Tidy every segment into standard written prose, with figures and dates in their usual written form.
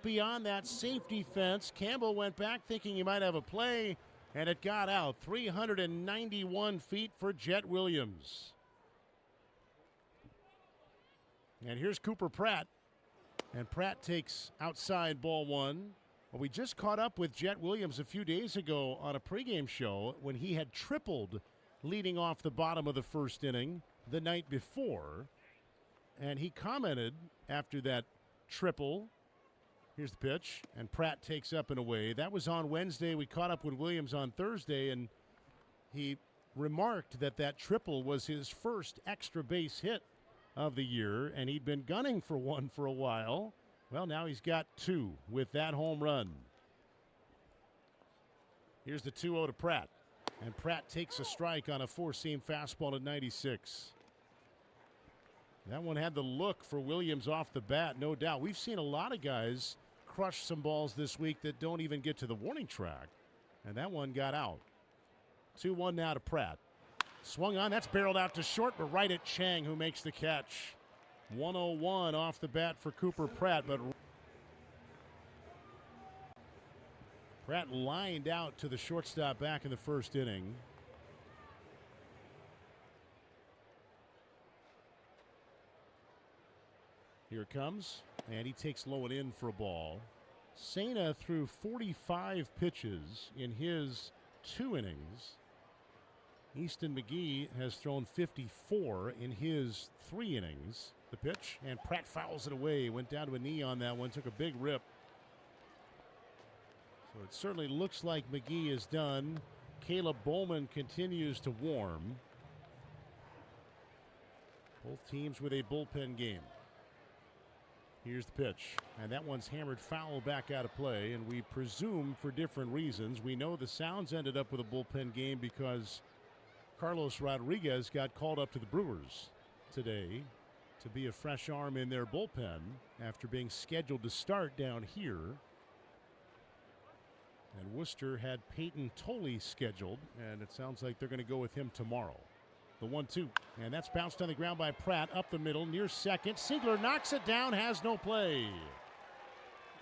just beyond that safety fence. Campbell went back thinking he might have a play, and it got out. 391 feet for Jet Williams. And here's Cooper Pratt. And Pratt takes outside ball one. Well, we just caught up with Jet Williams a few days ago on a pregame show when he had tripled leading off the bottom of the first inning the night before. And he commented after that triple. Here's the pitch, and Pratt takes up and away. That was on Wednesday. We caught up with Williams on Thursday, and he remarked that that triple was his first extra base hit of the year, and he'd been gunning for one for a while. Well, now he's got two with that home run. Here's the 2-0 to Pratt, and Pratt takes a strike on a four-seam fastball at 96. That one had the look for Williams off the bat, no doubt. We've seen a lot of guys crush some balls this week that don't even get to the warning track, and that one got out. 2-1 now to Pratt. Swung on, that's barreled out to short, but right at Chang, who makes the catch. 101 off the bat for Cooper Pratt, but Pratt lined out to the shortstop back in the first inning. Here it comes, and he takes low and in for a ball. Sena threw 45 pitches in his 2 innings. Easton McGee has thrown 54 in his 3 innings. The pitch, and Pratt fouls it away. Went down to a knee on that one, took a big rip. So it certainly looks like McGee is done. Caleb Bowman continues to warm. Both teams with a bullpen game. Here's the pitch, and that one's hammered foul back out of play, and we presume for different reasons. We know the Sounds ended up with a bullpen game because Carlos Rodriguez got called up to the Brewers today to be a fresh arm in their bullpen after being scheduled to start down here. And Worcester had Peyton Tolley scheduled, and it sounds like they're going to go with him tomorrow. The 1-2, and that's bounced on the ground by Pratt up the middle near second. Siegler knocks it down, has no play.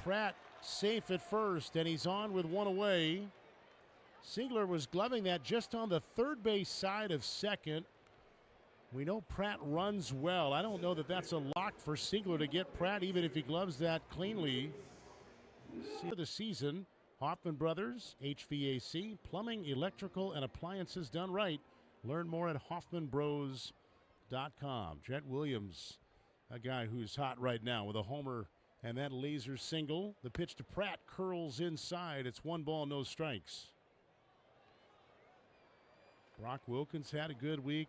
Pratt safe at first, and he's on with one away. Siegler was gloving that just on the third base side of second. We know Pratt runs well. I don't know that that's a lock for Siegler to get Pratt, even if he gloves that cleanly. For the season, Hoffman Brothers, HVAC, plumbing, electrical, and appliances done right. Learn more at hoffmanbros.com. Jet Williams, a guy who's hot right now with a homer and that laser single. The pitch to Pratt curls inside. It's 1 ball, no strikes. Brock Wilkins had a good week.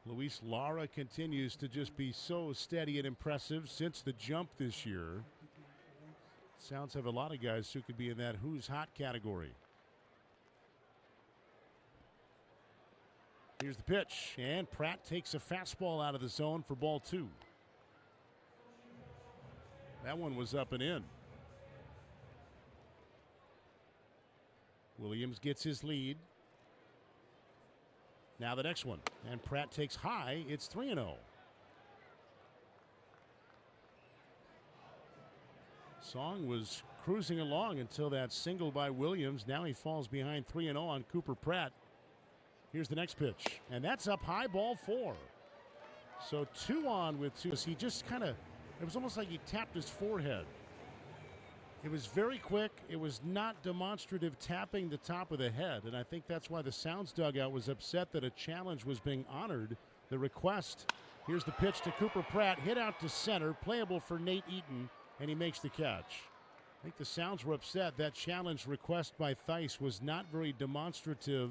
Luis Lara continues to just be so steady and impressive since the jump this year. Sounds have a lot of guys who could be in that who's hot category. Here's the pitch, and Pratt takes a fastball out of the zone for ball 2. That one was up and in. Williams gets his lead. Now the next one, and Pratt takes high. It's 3-0. Song was cruising along until that single by Williams. Now he falls behind 3-0 on Cooper Pratt. Here's the next pitch, and that's up high, ball 4. So 2 on with 2. He just kind of, it was almost like he tapped his forehead. It was very quick. It was not demonstrative tapping the top of the head, and I think that's why the Sounds dugout was upset that a challenge was being honored. The request. Here's the pitch to Cooper Pratt, hit out to center, playable for Nate Eaton, and he makes the catch. I think the Sounds were upset that challenge request by Theis was not very demonstrative